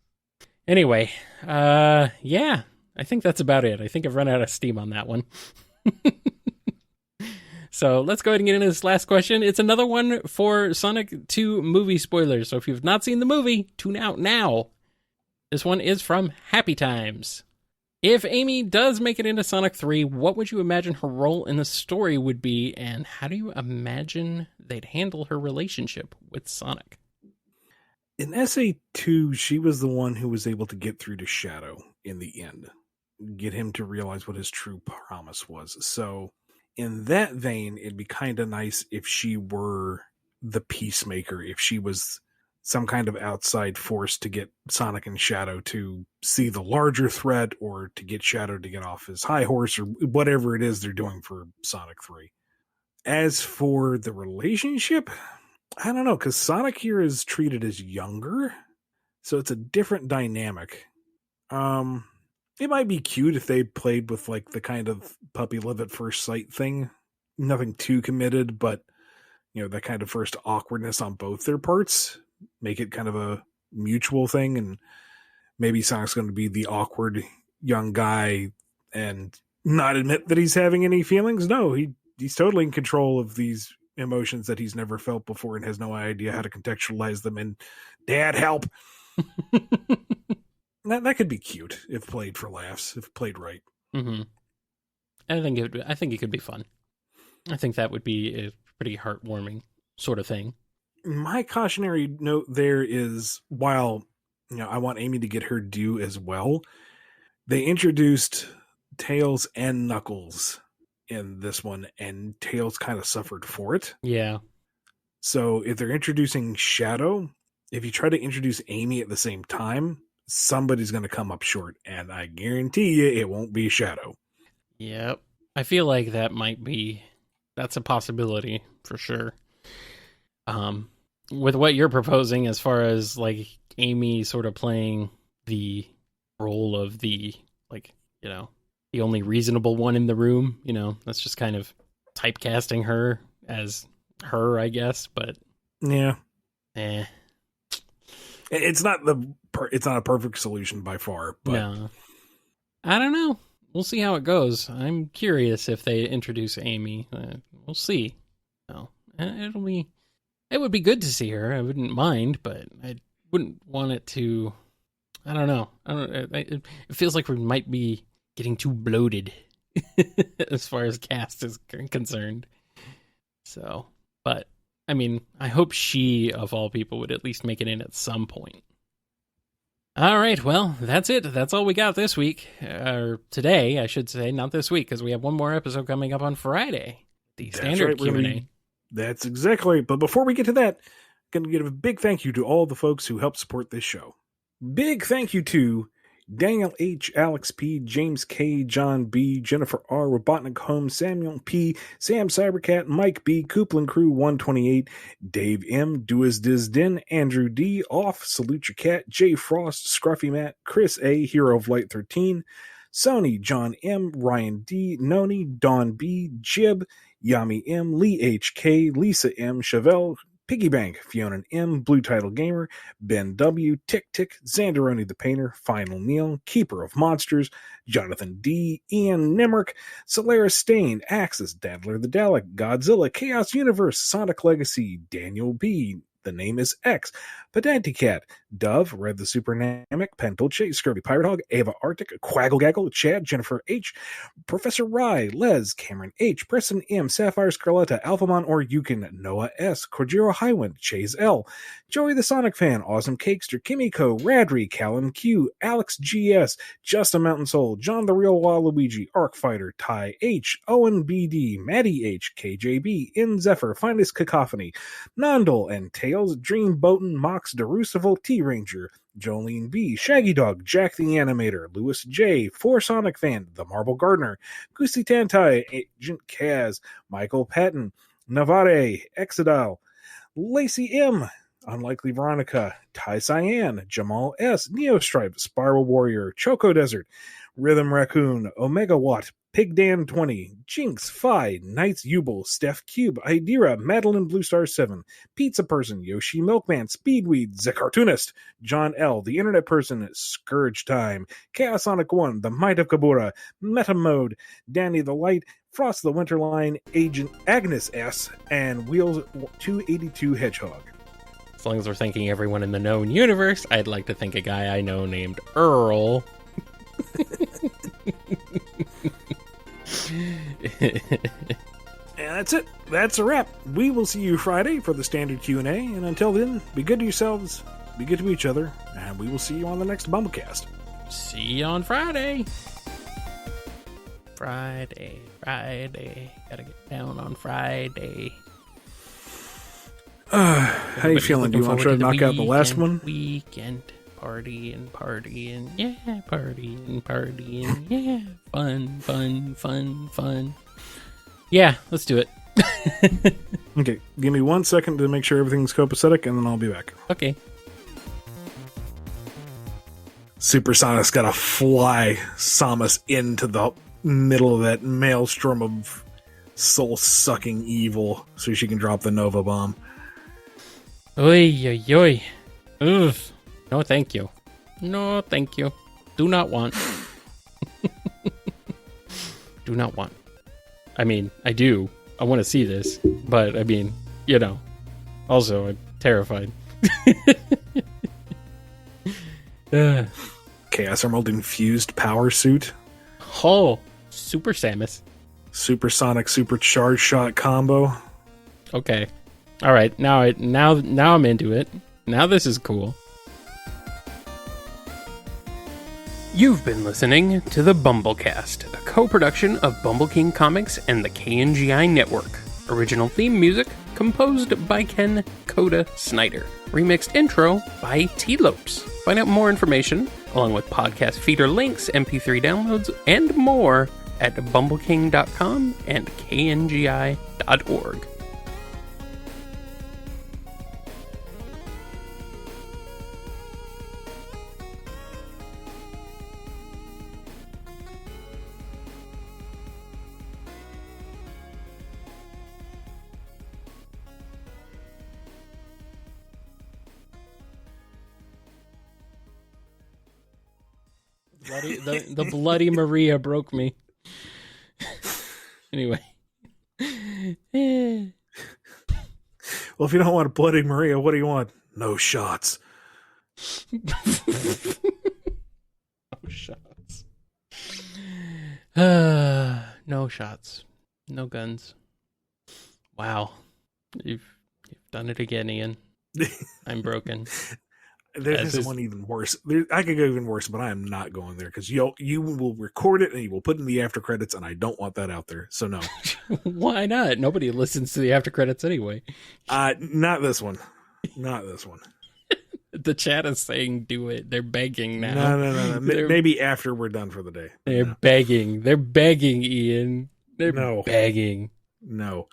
Anyway, yeah, I think that's about it. I think I've run out of steam on that one. So let's go ahead and get into this last question. It's another one for Sonic 2 movie spoilers. So if you've not seen the movie, tune out now. This one is from Happy Times. If Amy does make it into Sonic 3, what would you imagine her role in the story would be, and how do you imagine they'd handle her relationship with Sonic? In SA2, she was the one who was able to get through to Shadow in the end, get him to realize what his true promise was. So in that vein, it'd be kind of nice if she were the peacemaker, if she was some kind of outside force to get Sonic and Shadow to see the larger threat, or to get Shadow to get off his high horse, or whatever it is they're doing for Sonic 3. As for the relationship, I don't know, because Sonic here is treated as younger, so it's a different dynamic. It might be cute if they played with like the kind of puppy love at first sight thing. Nothing too committed, but that kind of first awkwardness on both their parts. Make it kind of a mutual thing, and maybe Sonic's going to be the awkward young guy and not admit that he's having any feelings. No, he's totally in control of these emotions that he's never felt before and has no idea how to contextualize them. And Dad, help! That could be cute if played for laughs, if played right. Mm-hmm. I think it could be fun. I think that would be a pretty heartwarming sort of thing. My cautionary note there is, while I want Amy to get her due as well, they introduced Tails and Knuckles in this one, and Tails kind of suffered for it. Yeah. So if they're introducing Shadow, if you try to introduce Amy at the same time, somebody's going to come up short, and I guarantee you it won't be Shadow. Yep. I feel like that's a possibility for sure. With what you're proposing as far as like Amy sort of playing the role of the, like, the only reasonable one in the room, that's just kind of typecasting her as her, I guess, but Yeah. eh. It's not it's not a perfect solution by far, but No. I don't know. We'll see how it goes. I'm curious if they introduce Amy. We'll see. No, it would be good to see her. I wouldn't mind, but I wouldn't want it to. I don't know. It feels like we might be getting too bloated as far as cast is concerned. So, but I mean, I hope she, of all people, would at least make it in at some point. All right, well, that's it. That's all we got this week. Or today, I should say, not this week, because we have one more episode coming up on Friday. The standard Q&A. That's exactly right. But before we get to that, I'm going to give a big thank you to all the folks who help support this show. Big thank you to Daniel H., Alex P., James K., John B., Jennifer R., Robotnik Holmes, Samuel P., Sam Cybercat, Mike B., Coupland Crew 128, Dave M., Duas Diz Din, Andrew D., Off, Salute Your Cat, Jay Frost, Scruffy Matt, Chris A., Hero of Light 13, Sony, John M., Ryan D., Noni, Don B., Jib, Yami M., Lee H.K., Lisa M., Chevelle, Piggybank, Fiona M., Blue Title Gamer, Ben W., Tick Tick, Xanderoni the Painter, Final Neil, Keeper of Monsters, Jonathan D., Ian Nemrick, Solaris Stain, Axis, Daddler the Dalek, Godzilla, Chaos Universe, Sonic Legacy, Daniel B., The Name is X, Pedanticat, Dove, Red the Supernamic, Pentolche, Scurvy Pirate Hog, Ava Arctic, Quaggle Gaggle, Chad, Jennifer H., Professor Rye, Les, Cameron H., Preston M., Sapphire Scarletta, Alphamon or Yukon, Noah S., Cordero Highwind, Chase L., Joey the Sonic Fan, Awesome Cakester, Kimiko, Radry, Callum Q, Alex GS, Just a Mountain Soul, John the Real Waluigi, Arc Fighter, Ty H., Owen BD, Maddie H., KJB, In Zephyr, Finest Cacophony, Nondel and Tails, Dream Boatin, Mox, DeRoosevelt, T-Ranger, Jolene B., Shaggy Dog, Jack the Animator, Lewis J., Four Sonic Fan, The Marble Gardener, Goosey Tantai, Agent Kaz, Michael Patton, Navare, Exodile, Lacey M., Unlikely Veronica, Ty Cyan, Jamal S., Neostripe, Spiral Warrior, Choco Desert, Rhythm Raccoon, Omega Watt, Pig Dan 20, Jinx, Phi, Knights Ubel, Steph Cube, Idira, Madeline Blue Star 7, Pizza Person, Yoshi Milkman, Speedweed, The Cartoonist, John L., The Internet Person, Scourge Time, Chaosonic 1, The Might of Kabura, Meta Mode, Danny the Light, Frost the Winterline, Agent Agnes S., and Wheels 282 Hedgehog. As long as we're thanking everyone in the known universe, I'd like to thank a guy I know named Earl. And that's it. That's a wrap. We will see you Friday for the standard Q&A, and until then, be good to yourselves, be good to each other, and we will see you on the next BumbleKast. See you on Friday. Friday. Gotta get down on Friday. How you feeling? Do you want to try to knock out the last one? Weekend. Partying, yeah, partying, yeah, fun. Yeah, let's do it. Okay, give me 1 second to make sure everything's copacetic, and then I'll be back. Okay. Supersonic's gotta fly Samus into the middle of that maelstrom of soul-sucking evil so she can drop the Nova Bomb. Oi. Ugh. No, thank you. Do not want. Do not want. I mean, I do. I want to see this. But, I mean, also, I'm terrified. Chaos Emerald infused power suit. Oh, Super Samus. Supersonic supercharged shot combo. Okay. All right. Now I'm into it. Now this is cool. You've been listening to the BumbleKast, a co-production of Bumble King Comics and the KNGI Network. Original theme music composed by Ken Coda Snyder. Remixed intro by T-Lopes. Find out more information, along with podcast feeder links, MP3 downloads, and more at bumbleking.com and kngi.org. The Bloody Maria broke me. Anyway. Well, if you don't want a Bloody Maria, what do you want? No shots. No shots. No shots. No guns. Wow. You've done it again, Ian. I'm broken. There's one even worse. I could go even worse, but I am not going there because you will record it and you will put in the after credits, and I don't want that out there. So no. Why not? Nobody listens to the after credits anyway. Not this one. Not this one. The chat is saying do it. They're begging now. No. Maybe after we're done for the day. They're begging. They're begging, Ian. They're begging. No.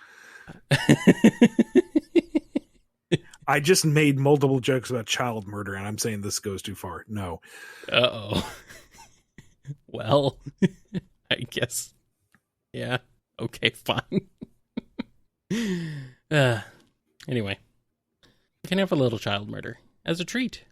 I just made multiple jokes about child murder, and I'm saying this goes too far. No. Uh-oh. Well, I guess. Yeah. Okay, fine. Anyway. You can have a little child murder as a treat.